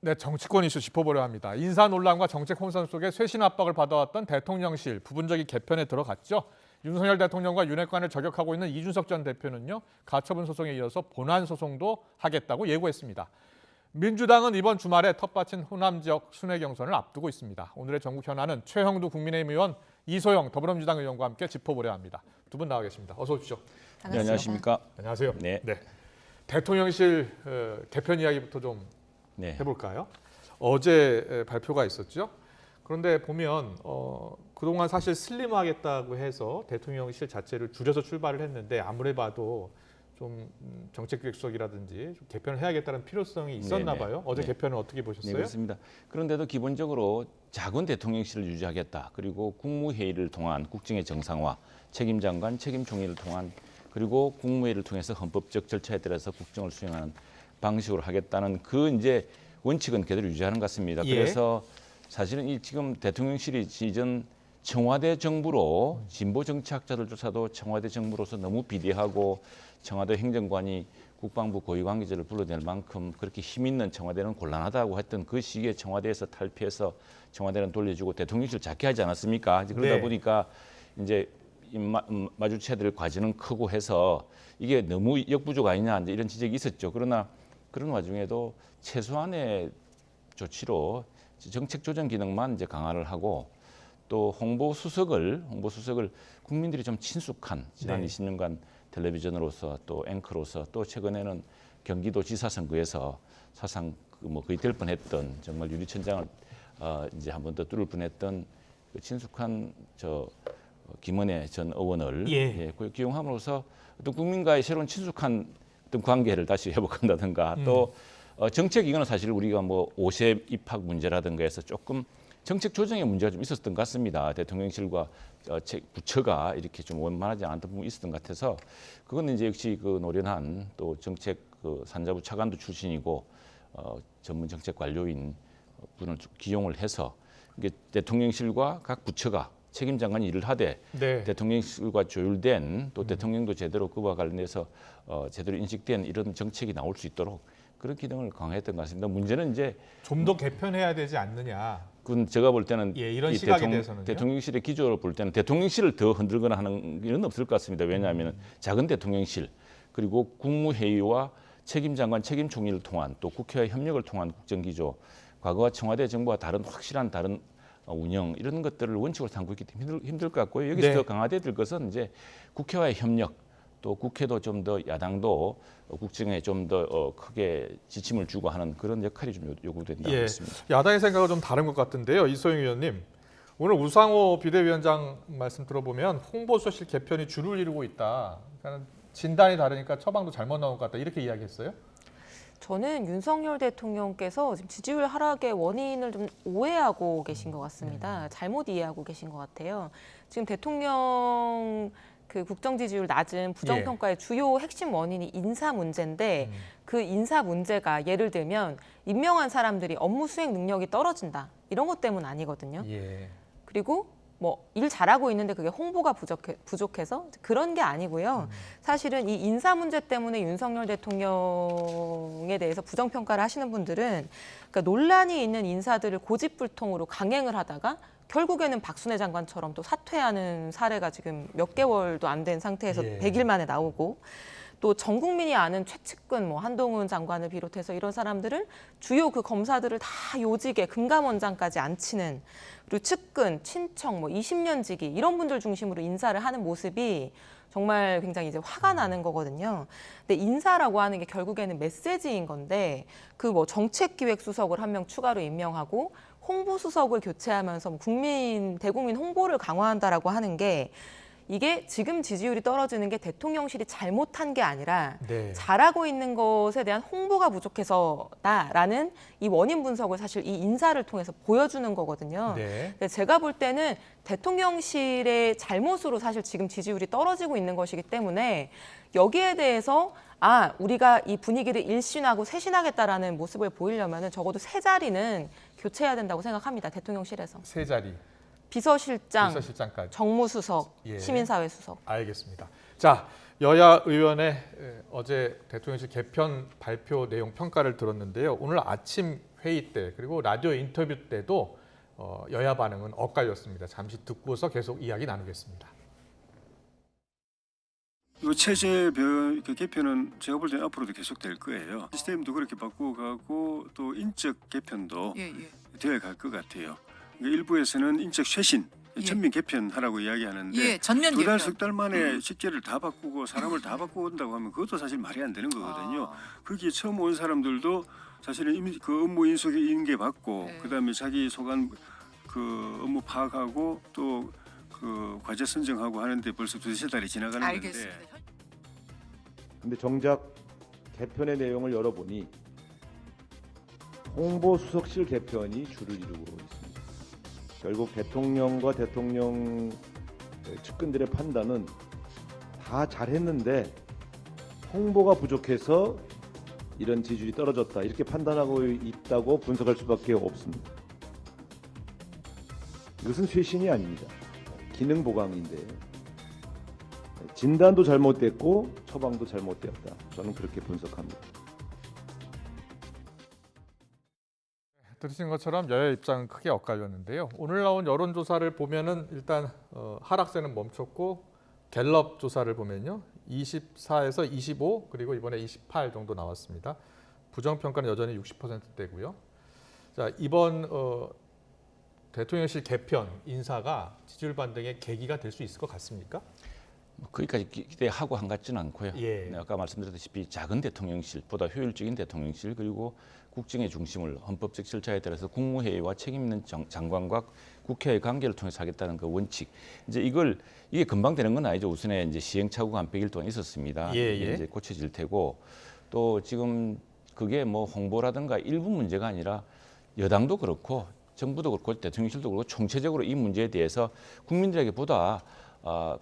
네, 정치권 이슈 짚어보려 합니다. 인사 논란과 정책 혼선 속에 쇄신 압박을 받아왔던 대통령실 부분적인 개편에 들어갔죠. 윤석열 대통령과 윤핵관을 저격하고 있는 이준석 전 대표는요, 가처분 소송에 이어서 본안 소송도 하겠다고 예고했습니다. 민주당은 이번 주말에 텃밭인 호남 지역 순회 경선을 앞두고 있습니다. 오늘의 전국 현안은 최형두 국민의힘 의원, 이소영 더불어민주당 의원과 함께 짚어보려 합니다. 두 분 나와 계십니다. 어서 오십시오. 네, 안녕하십니까? 안녕하세요. 네. 대통령실 개편 이야기부터 좀 해볼까요? 어제 발표가 있었죠. 그런데 보면 그동안 사실 슬림하겠다고 해서 대통령실 자체를 줄여서 출발을 했는데 아무리 봐도 좀 정책기획수석이라든지 좀 개편을 해야겠다는 필요성이 있었나 봐요. 어제 개편은 어떻게 보셨어요? 네, 그렇습니다. 그런데도 기본적으로 작은 대통령실을 유지하겠다. 그리고 국무회의를 통한 국정의 정상화, 책임장관, 책임총리를 통한 그리고 국무회의를 통해서 헌법적 절차에 따라서 국정을 수행하는 방식으로 하겠다는 그 이제 원칙은 그대로 유지하는 것 같습니다. 그래서 사실은 이 지금 대통령실이 이전 청와대 정부로 진보 정치학자들조차도 청와대 정부로서 너무 비대하고 청와대 행정관이 국방부 고위 관계자를 불러낼 만큼 그렇게 힘 있는 청와대는 곤란하다고 했던 그 시기에 청와대에서 탈피해서 청와대는 돌려주고 대통령실 작게 하지 않았습니까? 그러다 보니까 이제 마주쳐야 될 과제는 크고 해서 이게 너무 역부족 아니냐 이런 지적이 있었죠. 그러나 그런 와중에도 최소한의 조치로 정책 조정 기능만 이제 강화를 하고 또 홍보 수석을 국민들이 좀 친숙한 지난 20년간 텔레비전으로서 또 앵커로서 또 최근에는 경기도지사 선거에서 사상 뭐 거의 될 뻔했던 정말 유리천장을 이제 한 번 더 뚫을 뻔했던 그 친숙한 김은혜 전 의원을 기용함으로써 어떤 국민과의 새로운 친숙한 어떤 관계를 다시 회복한다든가 또 정책 이거는 사실 우리가 뭐 5세 입학 문제라든가 해서 조금 정책 조정의 문제가 좀 있었던 것 같습니다. 대통령실과 부처가 이렇게 좀 원만하지 않았던 부분이 있었던 것 같아서 그거는 이제 역시 그 노련한 또 정책 그 산자부 차관도 출신이고 전문 정책 관료인 분을 기용을 해서 이게 대통령실과 각 부처가 책임장관이 일을 하되 대통령실과 조율된 또 대통령도 제대로 그와 관련해서 제대로 인식된 이런 정책이 나올 수 있도록 그런 기능을 강화했던 것 같습니다. 문제는 이제 좀 더 개편해야 되지 않느냐. 그건 제가 볼 때는 이런 시각에 대해서는요? 대통령실의 기조를 볼 때는 대통령실을 더 흔들거나 하는 일은 없을 것 같습니다. 왜냐하면 작은 대통령실 그리고 국무회의와 책임장관, 책임총리를 통한 또 국회와 협력을 통한 국정기조, 과거와 청와대 정부와 다른 확실한 다른 운영 이런 것들을 원칙으로 삼고 있기 때문에 힘들 것 같고요. 여기서 더 강화될 것은 이제 국회와의 협력, 또 국회도 좀 더 야당도 국정에 좀 더 크게 지침을 주고 하는 그런 역할이 좀 요구된다고 했습니다. 야당의 생각은 좀 다른 것 같은데요. 이소영 의원님, 오늘 우상호 비대위원장 말씀 들어보면 홍보수실 개편이 주를 이루고 있다. 그러니까 진단이 다르니까 처방도 잘못 나온 것 같다. 이렇게 이야기했어요? 저는 윤석열 대통령께서 지금 지지율 하락의 원인을 좀 오해하고 계신 것 같습니다. 잘못 이해하고 계신 것 같아요. 지금 대통령 그 국정 지지율 낮은 부정평가의 주요 핵심 원인이 인사 문제인데 그 인사 문제가 예를 들면 임명한 사람들이 업무 수행 능력이 떨어진다. 이런 것 때문 아니거든요. 그리고 뭐 일 잘하고 있는데 그게 홍보가 부족해서 그런 게 아니고요. 사실은 이 인사 문제 때문에 윤석열 대통령에 대해서 부정평가를 하시는 분들은 그러니까 논란이 있는 인사들을 고집불통으로 강행을 하다가 결국에는 박순애 장관처럼 또 사퇴하는 사례가 지금 몇 개월도 안 된 상태에서 100일 만에 나오고 또 전 국민이 아는 최측근 뭐 한동훈 장관을 비롯해서 이런 사람들을 주요 그 검사들을 다 요직에 금감원장까지 앉히는 그리고 측근, 친척, 뭐 20년 지기 이런 분들 중심으로 인사를 하는 모습이 정말 굉장히 이제 화가 나는 거거든요. 근데 인사라고 하는 게 결국에는 메시지인 건데 그 뭐 정책기획수석을 한 명 추가로 임명하고 홍보수석을 교체하면서 대국민 홍보를 강화한다라고 하는 게 이게 지금 지지율이 떨어지는 게 대통령실이 잘못한 게 아니라 잘하고 있는 것에 대한 홍보가 부족해서다라는 이 원인 분석을 사실 이 인사를 통해서 보여주는 거거든요. 근데 제가 볼 때는 대통령실의 잘못으로 사실 지금 지지율이 떨어지고 있는 것이기 때문에 여기에 대해서 우리가 이 분위기를 일신하고 쇄신하겠다라는 모습을 보이려면 적어도 세 자리는 교체해야 된다고 생각합니다. 대통령실에서. 세 자리. 비서실장까지. 정무수석, 시민사회 수석. 알겠습니다. 자, 여야 의원의 어제 대통령실 개편 발표 내용 평가를 들었는데요. 오늘 아침 회의 때 그리고 라디오 인터뷰 때도 여야 반응은 엇갈렸습니다. 잠시 듣고서 계속 이야기 나누겠습니다. 이 그 개편은 제가 볼 때는 앞으로도 계속될 거예요. 시스템도 그렇게 바꾸고 가고 또 인적 개편도 되어 갈 것 같아요. 그러니까 일부에서는 인적 쇄신, 전면 개편하라고 이야기하는데 전면 두 달, 개편. 석 달 만에 식재를 다 바꾸고 사람을 다 바꾸고 온다고 하면 그것도 사실 말이 안 되는 거거든요. 거기에 처음 온 사람들도 사실은 이미 그 업무 인계 받고 네. 그다음에 자기 소관 그 업무 파악하고 또 그 과제 선정하고 하는데 벌써 두세 달이 지나가는 건데. 알겠습니다. 근데 정작 개편의 내용을 열어보니 홍보수석실 개편이 주를 이루고 있습니다. 결국 대통령과 대통령 측근들의 판단은 다 잘했는데 홍보가 부족해서 이런 지지율이 떨어졌다 이렇게 판단하고 있다고 분석할 수밖에 없습니다. 이것은 쇄신이 아닙니다. 기능 보강인데 진단도 잘못됐고 처방도 잘못되었다. 저는 그렇게 분석합니다. 들으신 것처럼 여야 입장은 크게 엇갈렸는데요. 오늘 나온 여론조사를 보면은 일단 하락세는 멈췄고 갤럽 조사를 보면요. 24에서 25 그리고 이번에 28 정도 나왔습니다. 부정평가는 여전히 60%대고요. 자, 이번 대통령실 개편 인사가 지지율 반등의 계기가 될 수 있을 것 같습니까? 거기까지 기대하고 한 것 같지는 않고요. 예. 네, 아까 말씀드렸다시피 작은 대통령실보다 효율적인 대통령실 그리고 국정의 중심을 헌법적 절차에 따라서 국무회의와 책임 있는 장관과 국회의 관계를 통해서 하겠다는 그 원칙. 이제 이게 금방 되는 건 아니죠. 우선에 이제 시행착오가 한 100일 동안 있었습니다. 예, 이게 예. 이제 고쳐질 테고 또 지금 그게 뭐 홍보라든가 일부 문제가 아니라 여당도 그렇고 정부도 그렇고 대통령실도 그렇고 총체적으로 이 문제에 대해서 국민들에게 보다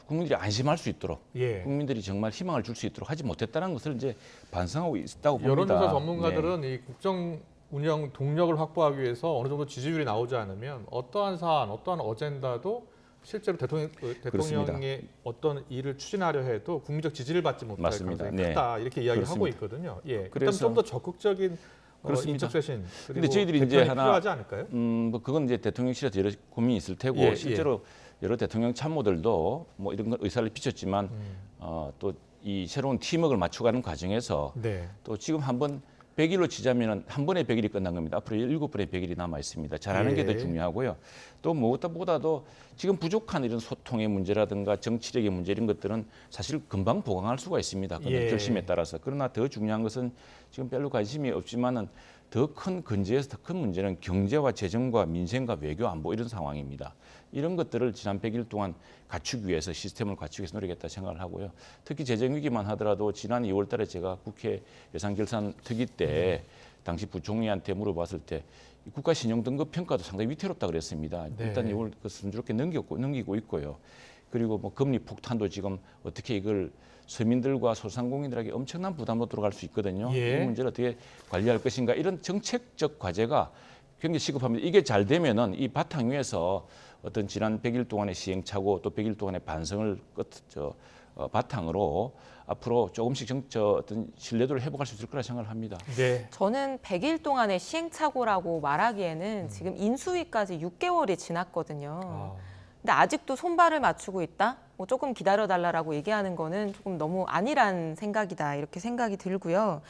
국민들이 안심할 수 있도록 예. 국민들이 정말 희망을 줄 수 있도록 하지 못했다는 것을 이제 반성하고 있다고 봅니다. 여론조사 네. 전문가들은 이 국정 운영 동력을 확보하기 위해서 어느 정도 지지율이 나오지 않으면 어떠한 사안, 어떠한 어젠다도 실제로 대통령의 어떤 일을 추진하려 해도 국민적 지지를 받지 못할 맞습니다. 가능성이 네. 크다 이렇게 이야기를 하고 그렇습니다. 있거든요. 예, 일단 그래서 좀 더 적극적인 그렇습니다. 인적 쇄신 그리고 근데 저희들이 이제 개편이 하나 필요하지 않을까요? 뭐 그건 이제 대통령실에서 여러 고민이 있을 테고 예, 실제로 여러 대통령 참모들도 뭐 이런 걸 의사를 비췄지만 또 이 새로운 팀워크를 맞춰가는 과정에서 네. 또 지금 한번 100일로 치자면 한 번에 100일이 끝난 겁니다. 앞으로 7번의 100일이 남아 있습니다. 잘하는 게 더 예. 중요하고요. 또 무엇보다도 지금 부족한 이런 소통의 문제라든가 정치력의 문제 이런 것들은 사실 금방 보강할 수가 있습니다. 예. 결심에 따라서. 그러나 더 중요한 것은 지금 별로 관심이 없지만은 더 큰 근제에서 더 큰 문제는 경제와 재정과 민생과 외교 안보 이런 상황입니다. 이런 것들을 지난 100일 동안 갖추기 위해서 시스템을 갖추기 위해서 노력했다 생각을 하고요. 특히 재정 위기만 하더라도 지난 2월 달에 제가 국회 예산결산 특위 때 당시 부총리한테 물어봤을 때 국가 신용 등급 평가도 상당히 위태롭다 그랬습니다. 네. 일단 이걸 순조롭게 넘기고 있고요. 그리고 뭐 금리 폭탄도 지금 어떻게 이걸 서민들과 소상공인들에게 엄청난 부담으로 들어갈 수 있거든요. 예. 이 문제를 어떻게 관리할 것인가 이런 정책적 과제가 굉장히 시급합니다. 이게 잘 되면은 이 바탕 위에서 어떤 지난 100일 동안의 시행착오 또 100일 동안의 반성을 바탕으로 앞으로 조금씩 어떤 신뢰도를 회복할 수 있을 거라 생각을 합니다. 네. 저는 100일 동안의 시행착오라고 말하기에는 지금 인수위까지 6개월이 지났거든요. 아, 근데 아직도 손발을 맞추고 있다? 뭐 조금 기다려달라고 얘기하는 거는 조금 너무 아니란 생각이다. 이렇게 생각이 들고요.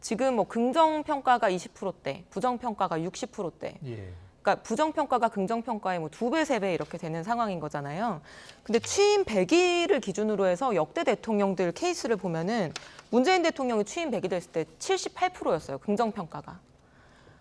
지금 뭐 긍정평가가 20%대, 부정평가가 60%대. 예. 그러니까 부정평가가 긍정평가의 뭐 2배, 3배 이렇게 되는 상황인 거잖아요. 근데 취임 100일을 기준으로 해서 역대 대통령들 케이스를 보면은 문재인 대통령이 취임 100일 됐을 때 78%였어요. 긍정평가가.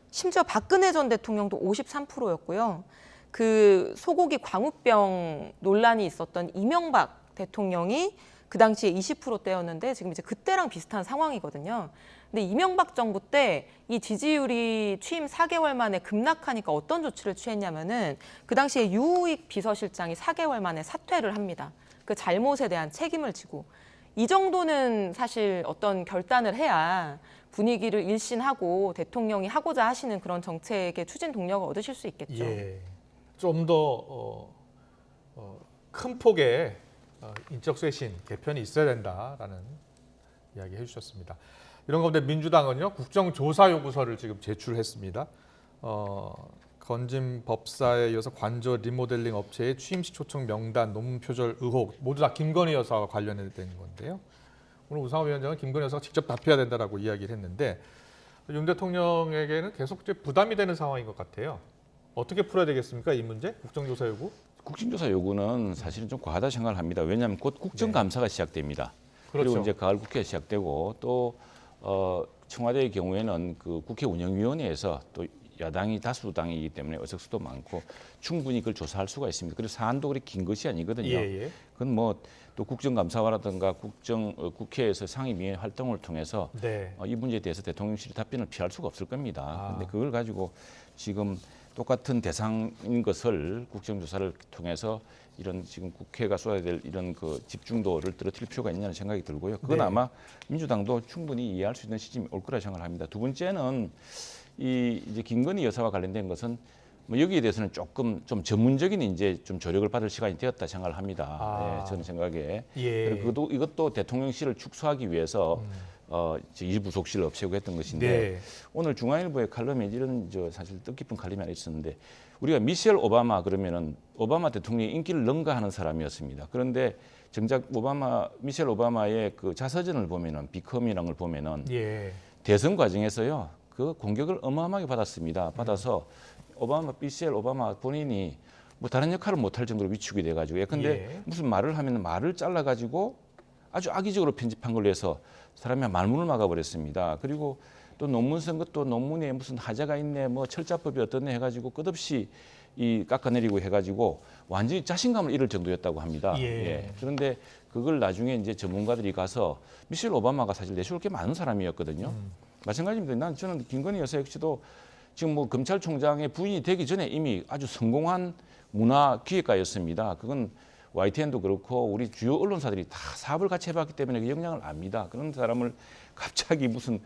심지어 박근혜 전 대통령도 53%였고요. 그 소고기 광우병 논란이 있었던 이명박 대통령이 그 당시에 20%대였는데 지금 이제 그때랑 비슷한 상황이거든요. 근데 이명박 정부 때 이 지지율이 취임 4개월 만에 급락하니까 어떤 조치를 취했냐면은 그 당시에 유우익 비서실장이 4개월 만에 사퇴를 합니다. 그 잘못에 대한 책임을 지고 이 정도는 사실 어떤 결단을 해야 분위기를 일신하고 대통령이 하고자 하시는 그런 정책의 추진 동력을 얻으실 수 있겠죠. 예. 좀 더 큰 폭의 인적 쇄신 개편이 있어야 된다라는 이야기 해주셨습니다. 이런 가운데 민주당은요 국정조사 요구서를 지금 제출했습니다. 건진 법사에 이어서 관저 리모델링 업체의 취임식 초청 명단 논문 표절 의혹 모두 다 김건희 여사와 관련된 건데요. 오늘 우상호 위원장은 김건희 여사가 직접 답해야 된다라고 이야기를 했는데 윤 대통령에게는 계속 이제 부담이 되는 상황인 것 같아요. 어떻게 풀어야 되겠습니까? 이 문제? 국정조사 요구? 국정조사 요구는 사실은 좀 과하다 생각을 합니다. 왜냐하면 곧 국정감사가 시작됩니다. 그렇죠. 그리고 이제 가을 국회가 시작되고 또 청와대의 경우에는 그 국회 운영위원회에서 또 야당이 다수당이기 때문에 의석수도 많고 충분히 그걸 조사할 수가 있습니다. 그리고 사안도 그렇게 긴 것이 아니거든요. 예. 그건 뭐 또 국정감사라든가 국회에서 상임위의 활동을 통해서 네. 이 문제에 대해서 대통령실이 답변을 피할 수가 없을 겁니다. 아. 그런데 그걸 가지고 지금 똑같은 대상인 것을 국정조사를 통해서 이런 지금 국회가 쏟아야 될 이런 그 집중도를 떨어뜨릴 필요가 있냐는 생각이 들고요. 그건 네. 아마 민주당도 충분히 이해할 수 있는 시점이 올 거라 생각을 합니다. 두 번째는 이 이제 김건희 여사와 관련된 것은 뭐 여기에 대해서는 조금 좀 전문적인 이제 좀 조력을 받을 시간이 되었다 생각을 합니다. 아. 예, 저는 생각에. 예. 그리고 이것도 대통령실을 축소하기 위해서 이제 일부속실을 없애고 했던 것인데 네. 오늘 중앙일보의 칼럼에 이런 사실 뜻깊은 칼럼이 하나 있었는데 우리가 미셸 오바마 그러면은 오바마 대통령의 인기를 능가하는 사람이었습니다. 그런데 정작 미셸 오바마의 그 자서전을 보면은 비컴이라는 걸 보면은 예. 대선 과정에서요 그 공격을 어마어마하게 받았습니다. 받아서 미셸 오바마 본인이 뭐 다른 역할을 못할 정도로 위축이 돼가지고 예컨대 예. 무슨 말을 하면 말을 잘라가지고 아주 악의적으로 편집한 걸로 해서 사람이 말문을 막아버렸습니다. 그리고 또 논문 쓴 것도 논문에 무슨 하자가 있네, 뭐 철자법이 어떻네 해가지고 끝없이 이 깎아내리고 해가지고 완전히 자신감을 잃을 정도였다고 합니다. 예. 그런데 그걸 나중에 이제 전문가들이 가서 미셸 오바마가 사실 내세울 게 많은 사람이었거든요. 마찬가지입니다. 저는 김건희 여사 역시도 지금 뭐 검찰총장의 부인이 되기 전에 이미 아주 성공한 문화 기획가였습니다. 그건 YTN도 그렇고 우리 주요 언론사들이 다 사업을 같이 해봤기 때문에 그 역량을 압니다. 그런 사람을 갑자기 무슨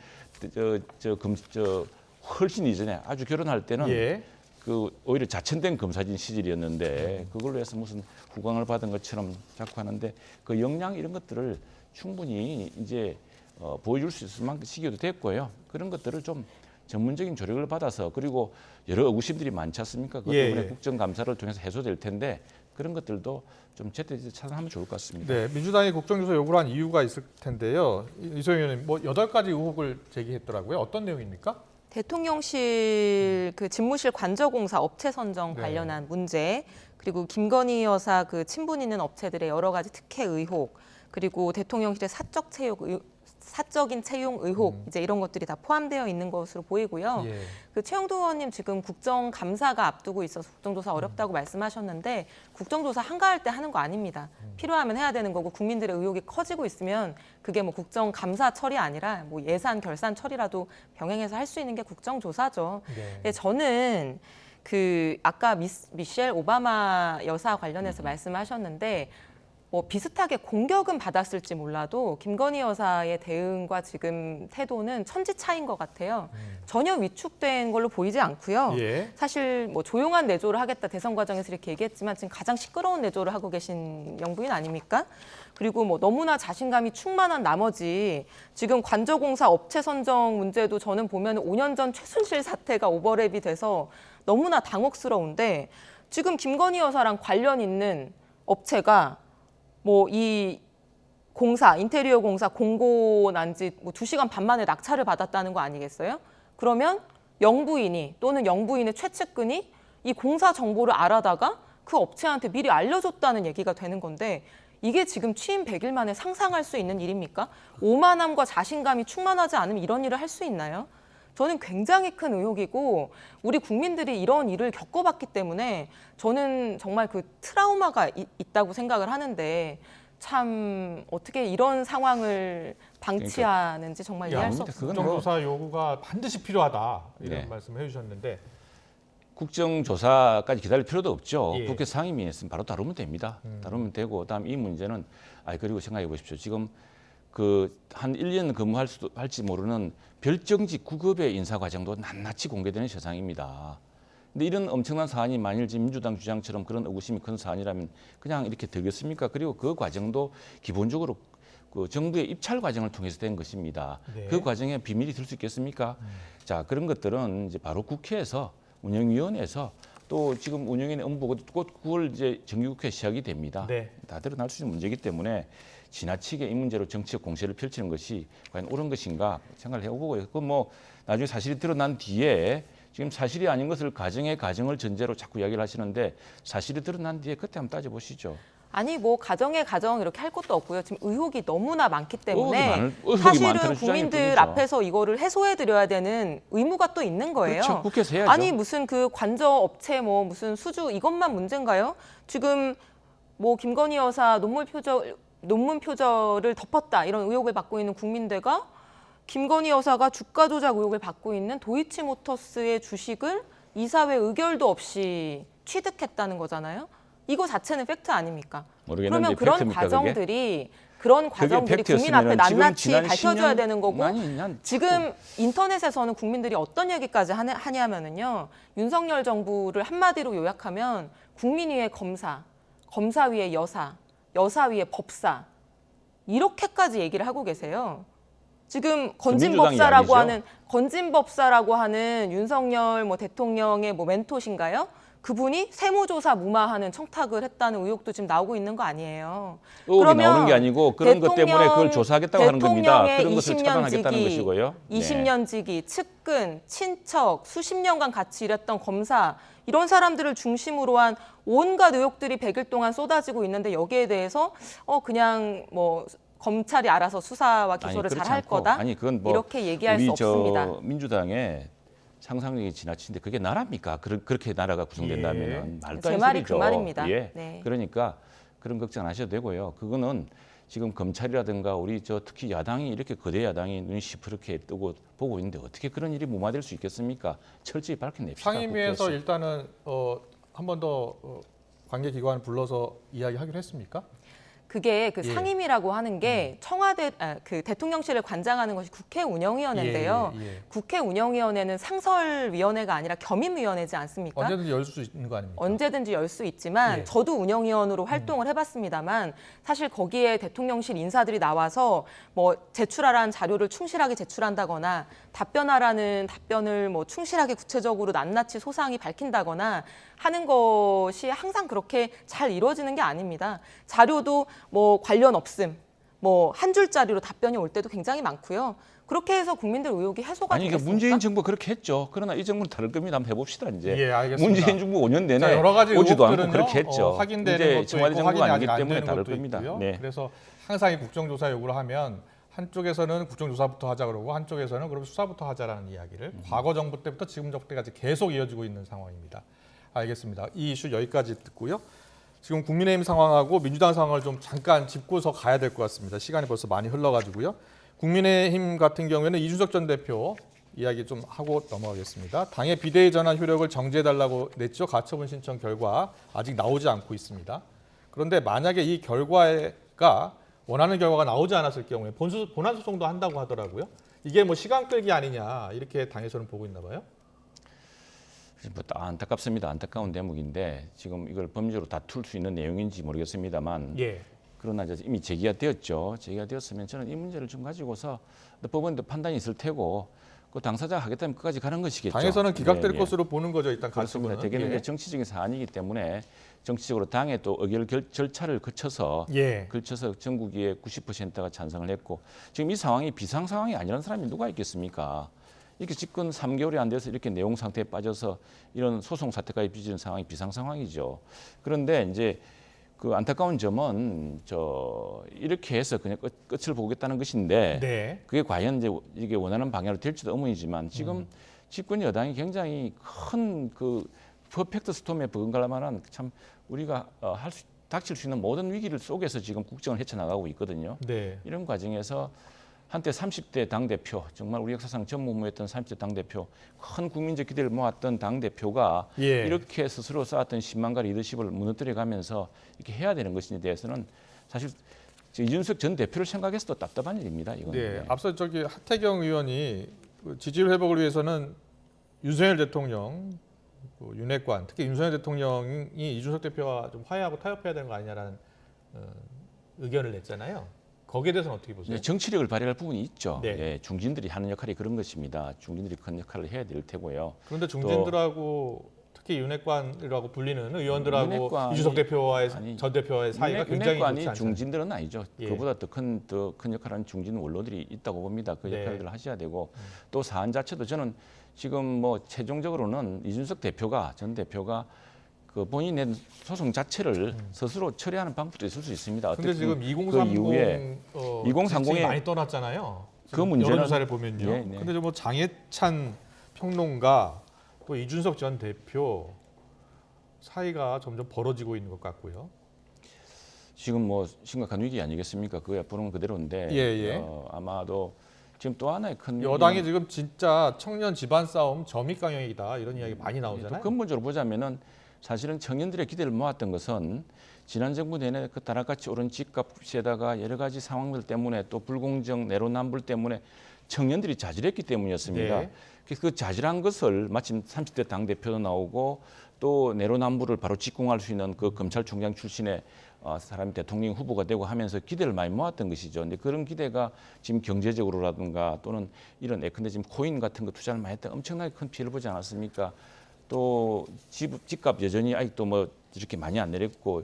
훨씬 이전에 아주 결혼할 때는 예. 그 오히려 자천된 검사진 시절이었는데 그걸로 해서 무슨 후광을 받은 것처럼 자꾸 하는데 그 역량 이런 것들을 충분히 이제 보여줄 수 있을 만큼 시기도 됐고요. 그런 것들을 좀 전문적인 조력을 받아서 그리고 여러 의구심들이 많지 않습니까? 그것 때문에 국정감사를 통해서 해소될 텐데 그런 것들도 좀 제때제때 차단하면 좋을 것 같습니다. 네, 민주당이 국정조사 요구를 한 이유가 있을 텐데요. 이소영 의원님, 뭐 8가지 의혹을 제기했더라고요. 어떤 내용입니까? 대통령실 그 집무실 관저공사 업체 선정 네. 관련한 문제, 그리고 김건희 여사 그 친분 있는 업체들의 여러 가지 특혜 의혹, 그리고 대통령실의 사적인 채용 의혹, 이제 이런 것들이 다 포함되어 있는 것으로 보이고요. 예. 그 최영두 의원님 지금 국정감사가 앞두고 있어서 국정조사 어렵다고 말씀하셨는데 국정조사 한가할 때 하는 거 아닙니다. 필요하면 해야 되는 거고 국민들의 의혹이 커지고 있으면 그게 뭐 국정감사 처리 아니라 뭐 예산 결산 처리라도 병행해서 할 수 있는 게 국정조사죠. 네. 근데 저는 그 아까 미셸 오바마 여사 관련해서 말씀하셨는데 뭐 비슷하게 공격은 받았을지 몰라도 김건희 여사의 대응과 지금 태도는 천지 차이인 것 같아요. 전혀 위축된 걸로 보이지 않고요. 예. 사실 뭐 조용한 내조를 하겠다 대선 과정에서 이렇게 얘기했지만 지금 가장 시끄러운 내조를 하고 계신 영부인 아닙니까? 그리고 뭐 너무나 자신감이 충만한 나머지 지금 관저공사 업체 선정 문제도 저는 보면 5년 전 최순실 사태가 오버랩이 돼서 너무나 당혹스러운데 지금 김건희 여사랑 관련 있는 업체가 뭐 이 공사, 인테리어 공사 공고 난 지 뭐 2시간 반 만에 낙찰을 받았다는 거 아니겠어요? 그러면 영부인이 또는 영부인의 최측근이 이 공사 정보를 알아다가 그 업체한테 미리 알려줬다는 얘기가 되는 건데 이게 지금 취임 100일 만에 상상할 수 있는 일입니까? 오만함과 자신감이 충만하지 않으면 이런 일을 할 수 있나요? 저는 굉장히 큰 의혹이고 우리 국민들이 이런 일을 겪어봤기 때문에 저는 정말 그 트라우마가 있다고 생각을 하는데 참 어떻게 이런 상황을 방치하는지 정말 이해할 수 없습니다. 국정조사 요구가 반드시 필요하다 이런 네. 말씀을 해주셨는데 국정조사까지 기다릴 필요도 없죠. 예. 국회 상임위에서는 바로 다루면 됩니다. 다루면 되고 다음 이 문제는 그리고 생각해 보십시오. 지금 그 한 1년 할지 모르는 별정직 9급의 인사 과정도 낱낱이 공개되는 세상입니다. 근데 이런 엄청난 사안이 만일 지금 민주당 주장처럼 그런 의구심이 큰 사안이라면 그냥 이렇게 되겠습니까? 그리고 그 과정도 기본적으로 그 정부의 입찰 과정을 통해서 된 것입니다. 네. 그 과정에 비밀이 들 수 있겠습니까? 자, 그런 것들은 이제 바로 국회에서 운영위원회에서 또 지금 운영위원회 업무가 곧 9월 이제 정기국회 시작이 됩니다. 네. 다 드러날 수 있는 문제이기 때문에 지나치게 이 문제로 정치적 공세를 펼치는 것이 과연 옳은 것인가 생각을 해보고요. 그 뭐 나중에 사실이 드러난 뒤에 지금 사실이 아닌 것을 가정을 전제로 자꾸 이야기를 하시는데 사실이 드러난 뒤에 그때 한번 따져보시죠. 아니 뭐 가정 이렇게 할 것도 없고요. 지금 의혹이 너무나 많기 의혹이 때문에 많다는 사실은 주장일 국민들 뿐이죠. 앞에서 이거를 해소해 드려야 되는 의무가 또 있는 거예요. 그렇죠. 국회에서 해야죠. 아니 무슨 그 관저 업체 뭐 무슨 수주 이것만 문제인가요? 지금 뭐 김건희 여사 논문 표절을 덮었다 이런 의혹을 받고 있는 국민대가 김건희 여사가 주가 조작 의혹을 받고 있는 도이치모터스의 주식을 이사회 의결도 없이 취득했다는 거잖아요. 이거 자체는 팩트 아닙니까? 모르겠는데 그러면 그런 팩트입니까, 그런 과정들이 국민 앞에 낱낱이 밝혀줘야 되는 거고 지금 인터넷에서는 국민들이 어떤 얘기까지 하냐면은요. 윤석열 정부를 한마디로 요약하면 국민 위의 검사, 검사 위의 여사, 여사 위의 법사 이렇게까지 얘기를 하고 계세요. 지금 건진법사라고 하는 윤석열 뭐 대통령의 뭐 멘토신가요? 그분이 세무조사 무마하는 청탁을 했다는 의혹도 지금 나오고 있는 거 아니에요. 의혹이 나오는 게 아니고 그런 것 때문에 그걸 조사하겠다고 하는 겁니다. 그런 것을 20년 차단하겠다는 지기, 것이고요. 20년 지기, 측근, 친척, 수십 년간 같이 일했던 검사 이런 사람들을 중심으로 한 온갖 의혹들이 100일 동안 쏟아지고 있는데 여기에 대해서 그냥 뭐 검찰이 알아서 수사와 기소를 잘 할 거다. 아니 그건 뭐 이렇게 얘기할 수 없습니다. 민주당의 상상력이 지나치는데 그게 나라입니까? 그렇게 나라가 구성된다면 말도 제 안 말이 소리죠. 그 말입니다. 예. 네. 그러니까 그런 걱정 안 하셔도 되고요. 그거는 지금 검찰이라든가 우리 특히 야당이 이렇게 거대 야당이 눈이 시퍼렇게 뜨고 보고 있는데 어떻게 그런 일이 무마될 수 있겠습니까? 철저히 밝혀냅시다. 상임위에서 국회에서. 일단은 한 번 더 관계기관 불러서 이야기하기로 했습니까? 그게 그 예. 상임위라고 하는 게 그 대통령실을 관장하는 것이 국회 운영위원회인데요. 예. 국회 운영위원회는 상설위원회가 아니라 겸임위원회지 않습니까? 언제든지 열 수 있는 거 아닙니까? 언제든지 열 수 있지만 예. 저도 운영위원으로 활동을 해봤습니다만 사실 거기에 대통령실 인사들이 나와서 뭐 제출하라는 자료를 충실하게 제출한다거나 답변하라는 답변을 뭐 충실하게 구체적으로 낱낱이 소상히 밝힌다거나 하는 것이 항상 그렇게 잘 이루어지는 게 아닙니다. 자료도 뭐 관련 없음, 뭐 한 줄짜리로 답변이 올 때도 굉장히 많고요. 그렇게 해서 국민들 의혹이 해소가 아니 되겠습니까? 그러니까 문재인 정부 그렇게 했죠. 그러나 이 정부는 다를 겁니다. 한번 해봅시다 이제. 예, 알겠습니다. 문재인 정부 5년 내내 자, 여러 가지 오지도 않고 의혹들은요, 그렇게 했죠. 확인되는 이제 것도 청와대 있고 정부가 확인이 아니기 아직 안 때문에 되는 다를 것도 겁니다. 있고요. 네. 그래서 항상 이 국정조사 요구를 하면 한쪽에서는 국정조사부터 하자 그러고 한쪽에서는 그럼 수사부터 하자라는 이야기를 과거 정부 때부터 지금 정부 때까지 계속 이어지고 있는 상황입니다. 알겠습니다. 이 이슈 여기까지 듣고요. 지금 국민의힘 상황하고 민주당 상황을 좀 잠깐 짚고서 가야 될 것 같습니다. 시간이 벌써 많이 흘러가지고요. 국민의힘 같은 경우에는 이준석 전 대표 이야기 좀 하고 넘어가겠습니다. 당의 비대위 전환 효력을 정지해달라고 냈죠. 가처분 신청 결과 아직 나오지 않고 있습니다. 그런데 만약에 이 결과가 원하는 결과가 나오지 않았을 경우에 본안 소송도 한다고 하더라고요. 이게 뭐 시간 끌기 아니냐 이렇게 당에서는 보고 있나 봐요. 뭐 안타깝습니다. 안타까운 대목인데 지금 이걸 법률로 다툴 수 있는 내용인지 모르겠습니다만 예. 그러나 이제 이미 제기가 되었죠. 제기가 되었으면 저는 이 문제를 좀 가지고서 법원도 판단이 있을 테고 그 당사자가 하겠다면 끝까지 가는 것이겠죠. 당에서는 기각될 예, 예. 것으로 보는 거죠. 일단 그렇습니다. 가처분은. 대개는 예. 이제 정치적인 사안이기 때문에 정치적으로 당의 또 의결 절차를 거쳐서 예. 전국의 90%가 찬성을 했고 지금 이 상황이 비상 상황이 아니라는 사람이 누가 있겠습니까? 이렇게 집권 3개월이 안 돼서 이렇게 내용 상태에 빠져서 이런 소송 사태까지 빚어진 상황이 비상 상황이죠. 그런데 이제 그 안타까운 점은 이렇게 해서 그냥 끝을 보겠다는 것인데 네. 그게 과연 이제 이게 원하는 방향으로 될지도 의문이지만 지금 집권 여당이 굉장히 큰 그 퍼펙트 스톰에 버금갈 만한 참 우리가 닥칠 수 있는 모든 위기를 속에서 지금 국정을 헤쳐나가고 있거든요. 네. 이런 과정에서 한때 30대 당대표, 정말 우리 역사상 전무후무했던 30대 당대표, 큰 국민적 기대를 모았던 당대표가 예. 이렇게 스스로 쌓았던 10만가 리더십을 무너뜨려가면서 이렇게 해야 되는 것인지에 대해서는 사실 이준석 전 대표를 생각해서도 답답한 일입니다. 이건. 네. 앞서 하태경 의원이 지지율 회복을 위해서는 윤석열 대통령, 윤핵관, 특히 윤석열 대통령이 이준석 대표와 좀 화해하고 타협해야 되는 거 아니냐라는 의견을 냈잖아요. 거기에 대해서는 어떻게 보세요? 네, 정치력을 발휘할 부분이 있죠. 네. 예, 중진들이 하는 역할이 그런 것입니다. 중진들이 큰 역할을 해야 될 테고요. 그런데 중진들하고 특히 윤핵관이라고 불리는 의원들하고 윤핵관이- 이준석 대표와의 아니, 전 대표와의 사이가 굉장히 좋지 윤핵관이 않잖아요. 중진들은 아니죠. 예. 그보다 더 큰 역할을 는 중진 원로들이 있다고 봅니다. 그 네. 역할들을 하셔야 되고 또 사안 자체도 저는 지금 뭐 최종적으로는 이준석 대표가 전 대표가 그 본인이 낸 소송 자체를 스스로 처리하는 방법도 있을 수 있습니다. 근데 지금 그 2030 이후에 2030에 많이 떠났잖아요. 그 문제는- 여론조사를 보면요. 네, 네. 근데 뭐 장해찬 평론가 또 이준석 전 대표 사이가 점점 벌어지고 있는 것 같고요. 지금 뭐 심각한 위기 아니겠습니까? 그 앞으로는 그대로인데 예, 예. 아마도 지금 또 하나의 큰 여당이 지금 진짜 청년 집안 싸움 점입 강행이다 이런 이야기 많이 또 나오잖아요. 근본적으로 보자면은 사실은 청년들의 기대를 모았던 것은 지난 정부 내내 그 다락같이 오른 집값에다가 여러 가지 상황들 때문에 또 불공정 내로남불 때문에 청년들이 자질했기 때문이었습니다. 네. 그래서 그 자질한 것을 마침 30대 당 대표도 나오고 또 내로남불을 바로 직공할 수 있는 그 검찰총장 출신의 사람이 대통령 후보가 되고 하면서 기대를 많이 모았던 것이죠. 근데 그런 기대가 지금 경제적으로라든가 또는 이런 예컨대 지금 코인 같은 거 투자를 많이 했다 엄청나게 큰 피해를 보지 않았습니까? 또 집값 여전히 아직도 뭐 이렇게 많이 안 내렸고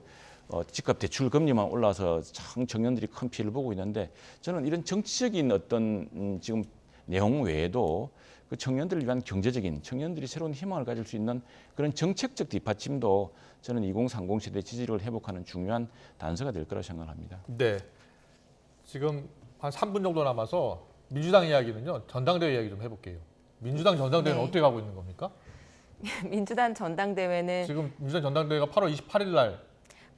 집값 대출 금리만 올라서 참 청년들이 큰 피해를 보고 있는데 저는 이런 정치적인 어떤 지금 내용 외에도 그 청년들을 위한 경제적인 청년들이 새로운 희망을 가질 수 있는 그런 정책적 뒷받침도 저는 2030 세대 지지력을 회복하는 중요한 단서가 될 거라 생각합니다. 네. 지금 한 3분 정도 남아서 민주당 이야기는요. 전당대회 이야기 좀 해볼게요. 민주당 전당대회는 네. 어떻게 가고 있는 겁니까? 민주당 전당대회는 지금 민주당 전당대회가 8월 28일 날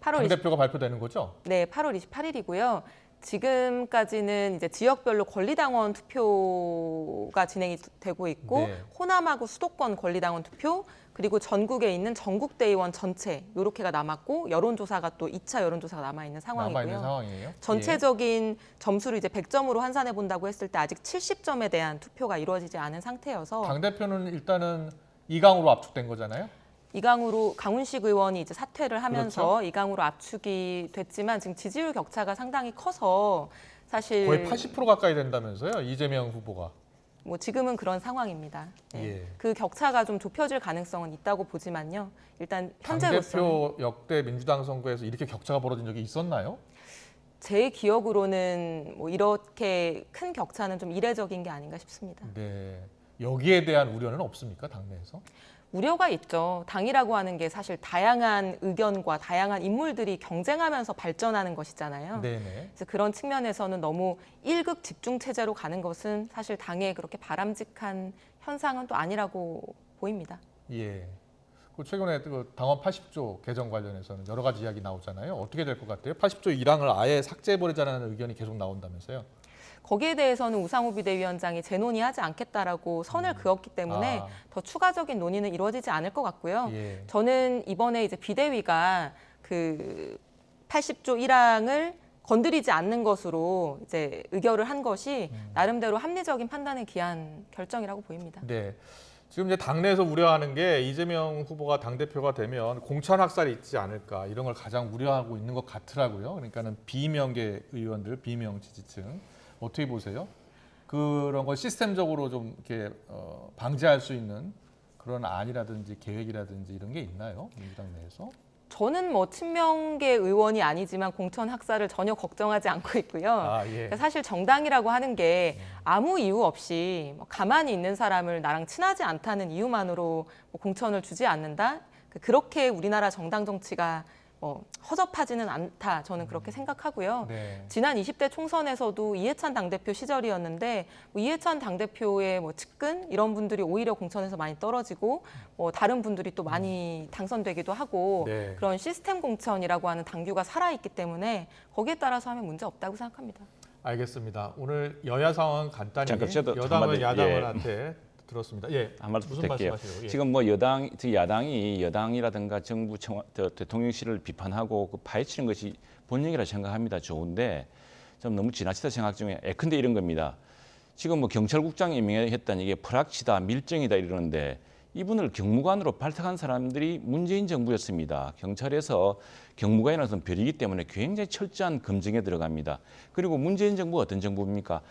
8월 20, 당대표가 발표되는 거죠? 네, 8월 28일이고요. 지금까지는 이제 지역별로 권리당원 투표가 진행이 되고 있고 네. 호남하고 수도권 권리당원 투표 그리고 전국에 있는 전국대의원 전체 요렇게가 남았고 여론조사가 또 2차 여론조사가 남아있는 상황이고요. 남아있는 상황이에요. 전체적인 점수를 이제 100점으로 환산해 본다고 했을 때 아직 70점에 대한 투표가 이루어지지 않은 상태여서 당대표는 일단은 이강으로 압축된 거잖아요. 이강으로 강훈식 의원이 이제 사퇴를 하면서 그렇죠. 이강으로 압축이 됐지만 지금 지지율 격차가 상당히 커서 사실 거의 80% 가까이 된다면서요. 이재명 후보가. 뭐 지금은 그런 상황입니다. 네. 예. 그 격차가 좀 좁혀질 가능성은 있다고 보지만요. 일단 현재로서 당대표 역대 민주당 선거에서 이렇게 격차가 벌어진 적이 있었나요? 제 기억으로는 뭐 이렇게 큰 격차는 좀 이례적인 게 아닌가 싶습니다. 네. 여기에 대한 우려는 없습니까? 당내에서? 우려가 있죠. 당이라고 하는 게 사실 다양한 의견과 다양한 인물들이 경쟁하면서 발전하는 것이잖아요. 네네. 그래서 그런 측면에서는 너무 일극 집중 체제로 가는 것은 사실 당에 그렇게 바람직한 현상은 또 아니라고 보입니다. 예. 그 최근에 그 당원 80조 개정 관련해서는 여러 가지 이야기 나오잖아요. 어떻게 될 것 같아요? 80조 1항을 아예 삭제해버리자는 의견이 계속 나온다면서요. 거기에 대해서는 우상호 비대위원장이 재논의하지 않겠다라고 선을 그었기 때문에 아. 더 추가적인 논의는 이루어지지 않을 것 같고요. 예. 저는 이번에 이제 비대위가 그 80조 1항을 건드리지 않는 것으로 이제 의결을 한 것이 나름대로 합리적인 판단에 기한 결정이라고 보입니다. 네. 지금 이제 당내에서 우려하는 게 이재명 후보가 당대표가 되면 공천 학살이 있지 않을까 이런 걸 가장 우려하고 있는 것 같더라고요. 그러니까는 비명계 의원들, 비명 지지층 어떻게 보세요? 그런 걸 시스템적으로 좀 이렇게 방지할 수 있는 그런 안이라든지 계획이라든지 이런 게 있나요? 민주당 내에서? 저는 뭐 친명계 의원이 아니지만 공천 학살을 전혀 걱정하지 않고 있고요. 아, 예. 그러니까 사실 정당이라고 하는 게 아무 이유 없이 뭐 가만히 있는 사람을 나랑 친하지 않다는 이유만으로 뭐 공천을 주지 않는다. 그렇게 우리나라 정당 정치가 허접하지는 않다. 저는 그렇게 생각하고요. 네. 지난 20대 총선에서도 이해찬 당대표 시절이었는데 뭐 이해찬 당대표의 뭐 측근 이런 분들이 오히려 공천에서 많이 떨어지고 다른 분들이 또 많이 당선되기도 하고 네. 그런 시스템 공천이라고 하는 당규가 살아있기 때문에 거기에 따라서 하면 문제 없다고 생각합니다. 알겠습니다. 오늘 여야 상황 간단히 잠깐 저도 여당은 한마디, 야당한테 들었습니다. 예. 한 말씀 무슨 부탁드릴게요. 말씀하세요? 예. 지금 뭐 야당이 여당이라든가 정부 대통령실을 비판하고 그 파헤치는 것이 본능이라 생각합니다. 좋은데 좀 너무 지나치다 생각 중에 예컨대 이런 겁니다. 지금 뭐 경찰국장 임명했다는 이게 불확실하다, 밀정이다 이러는데 이분을 경무관으로 발탁한 사람들이 문재인 정부였습니다. 경찰에서 경무관이라는 것은 별이기 때문에 굉장히 철저한 검증에 들어갑니다. 그리고 문재인 정부가 어떤 정부입니까?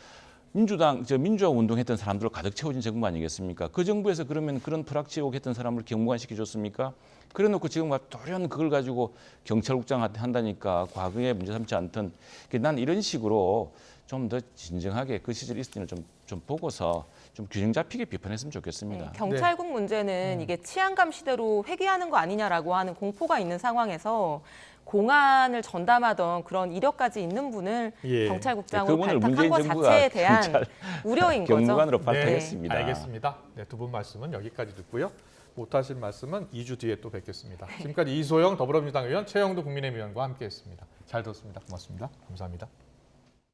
민주화 운동했던 사람들로 가득 채워진 정부 아니겠습니까? 그 정부에서 그러면 그런 불확지옥했던 사람을 경무관 시켜줬습니까? 그래놓고 지금 돌연 그걸 가지고 경찰국장 한다니까 과거에 문제 삼지 않던 난 이런 식으로 좀 더 진정하게 그 시절이 있었을 때는 좀 보고서 좀 균형 잡히게 비판했으면 좋겠습니다. 경찰국 문제는 이게 치안감 시대로 회귀하는 거 아니냐라고 하는 공포가 있는 상황에서 공안을 전담하던 그런 이력까지 있는 분을 경찰국장으로 그분을 발탁한 것 정부가 자체에 대한 우려인 거죠. 경무관으로 발탁했습니다. 알겠습니다. 네, 두 분 말씀은 여기까지 듣고요. 못하신 말씀은 2주 뒤에 또 뵙겠습니다. 지금까지 이소영 더불어민주당 의원, 최영도 국민의힘 의원과 함께했습니다. 잘 들었습니다. 고맙습니다. 감사합니다.